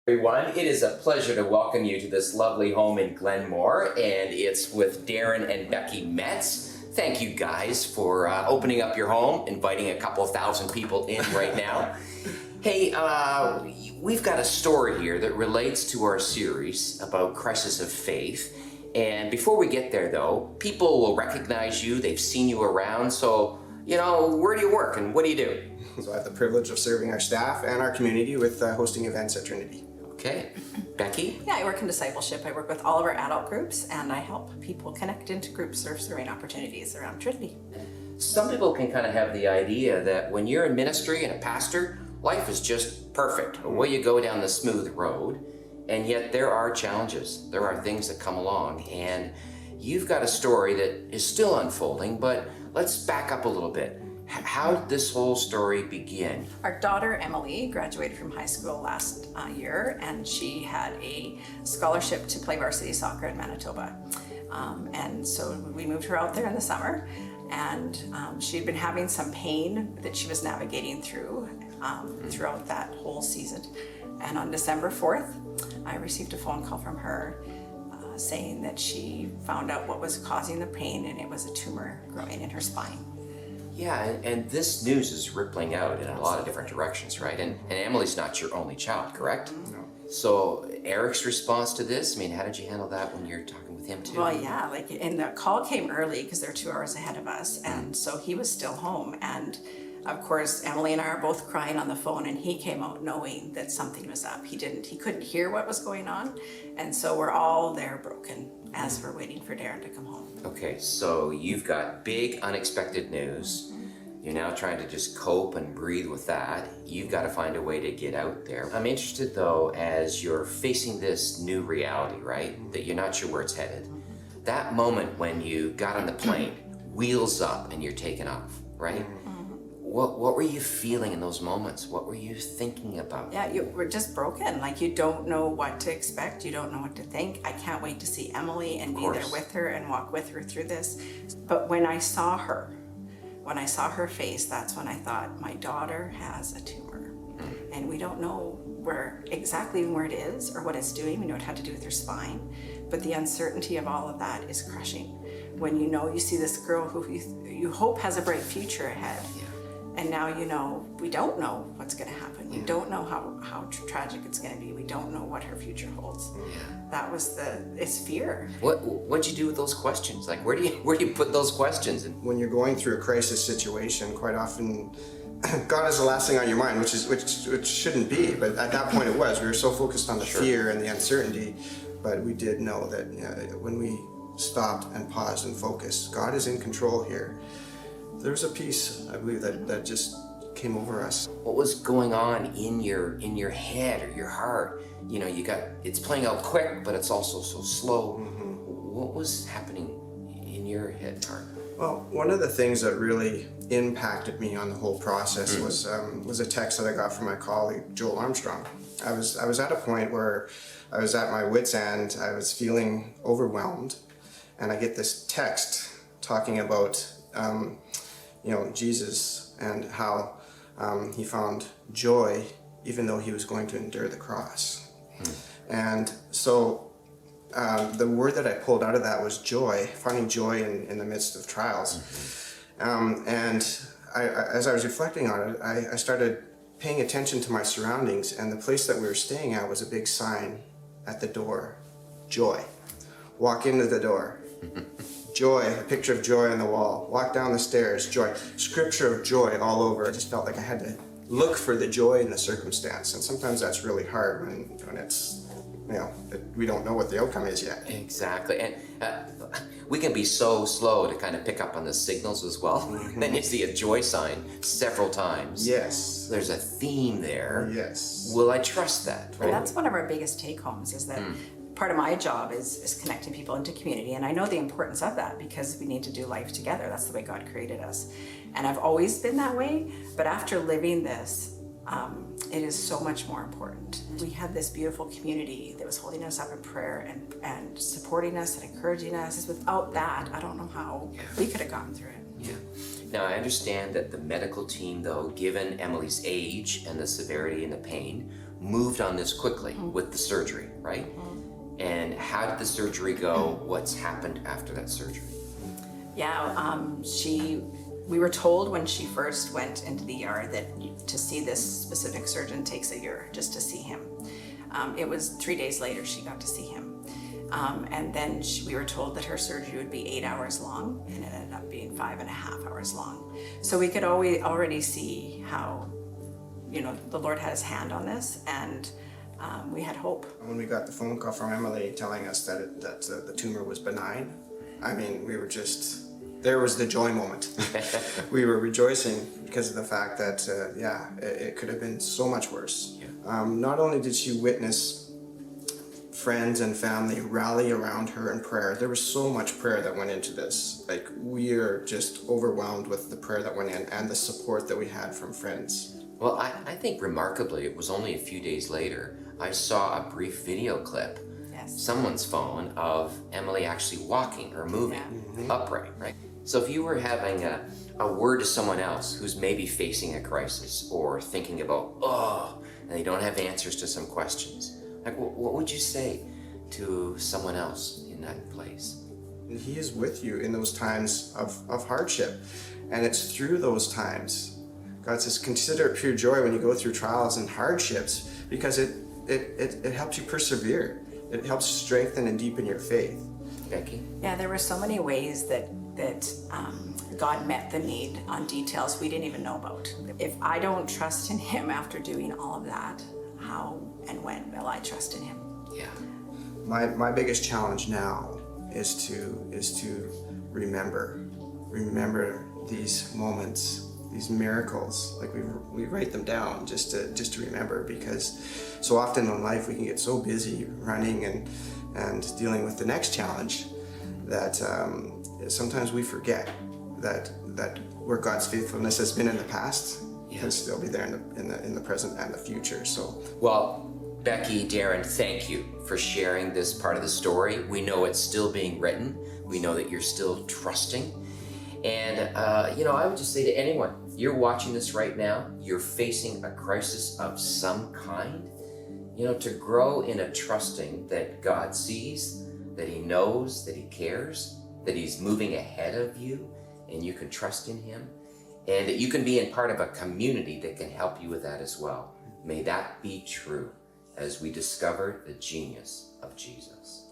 Everyone, it is a pleasure to welcome you to this lovely home in Glenmore, and it's with Darren and Becky Metz. Thank you guys for opening up your home, inviting a couple thousand people in right now. Hey, we've got a story here that relates to our series about crisis of faith. And before we get there though, people will recognize you, they've seen you around, so, where do you work and what do you do? So I have the privilege of serving our staff and our community with hosting events at Trinity. Okay. Becky? Yeah, I work in discipleship. I work with all of our adult groups, and I help people connect into group serving opportunities around Trinity. Some people can kind of have the idea that when you're in ministry and a pastor, life is just perfect. Well, you go down the smooth road, and yet there are challenges. There are things that come along, and you've got a story that is still unfolding, but let's back up a little bit. How did this whole story begin? Our daughter, Emily, graduated from high school last year, and she had a scholarship to play varsity soccer in Manitoba. And so we moved her out there in the summer, and she'd been having some pain that she was navigating through throughout that whole season. And on December 4th, I received a phone call from her saying that she found out what was causing the pain, and it was a tumor growing in her spine. Yeah, and this news is rippling out in a lot of different directions, right? And Emily's not your only child, correct? No. So Eric's response to this, how did you handle that when you're talking with him too? Well, yeah, and the call came early because they're 2 hours ahead of us, and so he was still home. And of course, Emily and I are both crying on the phone, and he came out knowing that something was up. He couldn't hear what was going on, and so we're all there broken as we're waiting for Darren to come home. Okay, so you've got big unexpected news. You're now trying to just cope and breathe with that. You've got to find a way to get out there. I'm interested though, as you're facing this new reality, right? That you're not sure where it's headed. That moment when you got on the plane, wheels up and you're taking off, right? What were you feeling in those moments? What were you thinking about? Yeah, we're just broken. Like, you don't know what to expect. You don't know what to think. I can't wait to see Emily and be there with her and walk with her through this. But when I saw her face, that's when I thought, my daughter has a tumor. And we don't know exactly where it is or what it's doing. We know it had to do with her spine. But the uncertainty of all of that is crushing. When you see this girl who you hope has a bright future ahead. Yeah. And now we don't know what's going to happen. We don't know how tragic it's going to be. We don't know what her future holds. Yeah. It's fear. What'd you do with those questions? Like, where do you put those questions? When you're going through a crisis situation, quite often God is the last thing on your mind, which shouldn't be. But at that point it was. We were so focused on the fear and the uncertainty. But we did know that when we stopped and paused and focused, God is in control here. There's a peace, I believe, that just came over us. What was going on in your head or your heart? It's playing out quick, but it's also so slow. What was happening in your head and heart? Well, one of the things that really impacted me on the whole process was a text that I got from my colleague, Joel Armstrong. I was at a point where I was at my wit's end. I was feeling overwhelmed, and I get this text talking about Jesus and how he found joy even though he was going to endure the cross. And so the word that I pulled out of that was joy, finding joy in the midst of trials. And as I was reflecting on it, I started paying attention to my surroundings, and the place that we were staying at was a big sign at the door, joy. Walk into the door. Joy, a picture of joy on the wall. Walk down the stairs, joy. Scripture of joy all over. I just felt like I had to look for the joy in the circumstance. And sometimes that's really hard when it's, we don't know what the outcome is yet. Exactly. And we can be so slow to kind of pick up on the signals as well. Then you see a joy sign several times. Yes. There's a theme there. Yes. Will I trust that? Right? And that's one of our biggest take-homes, is that part of my job is connecting people into community, and I know the importance of that because we need to do life together. That's the way God created us, and I've always been that way, but after living this, it is so much more important. We had this beautiful community that was holding us up in prayer and supporting us and encouraging us. Without that, I don't know how we could have gotten through it. Yeah. Now, I understand that the medical team, though, given Emily's age and the severity and the pain, moved on this quickly with the surgery, right? And how did the surgery go? What's happened after that surgery? Yeah, we were told when she first went into the ER that to see this specific surgeon takes a year just to see him. It was 3 days later she got to see him. And then we were told that her surgery would be 8 hours long, and it ended up being 5.5 hours long. So we could already see how, the Lord had his hand on this, and we had hope. When we got the phone call from Emily telling us that the tumor was benign, I mean, we were just, there was the joy moment. We were rejoicing because of the fact that, it could have been so much worse. Yeah. Not only did she witness friends and family rally around her in prayer, there was so much prayer that went into this. Like, we are just overwhelmed with the prayer that went in and the support that we had from friends. Well, I think remarkably, it was only a few days later, I saw a brief video clip, someone's phone, of Emily actually walking or moving upright, right? So if you were having a word to someone else who's maybe facing a crisis or thinking about, and they don't have answers to some questions, like what would you say to someone else in that place? And He is with you in those times of hardship. And it's through those times, God says, consider it pure joy when you go through trials and hardships, because it helps you persevere. It helps strengthen and deepen your faith. Becky? Yeah, there were so many ways that God met the need on details we didn't even know about. If I don't trust in Him after doing all of that, how and when will I trust in Him? Yeah. My biggest challenge now is to remember these moments, these miracles. Like we write them down just to remember, because so often in life we can get so busy running and dealing with the next challenge that sometimes we forget that where God's faithfulness has been in the past can still be there in the present and the future. So, well, Becky, Darren, thank you for sharing this part of the story. We know it's still being written. We know that you're still trusting. And, I would just say to anyone, you're watching this right now, you're facing a crisis of some kind, to grow in a trusting that God sees, that He knows, that He cares, that He's moving ahead of you, and you can trust in Him, and that you can be in part of a community that can help you with that as well. May that be true as we discover the genius of Jesus.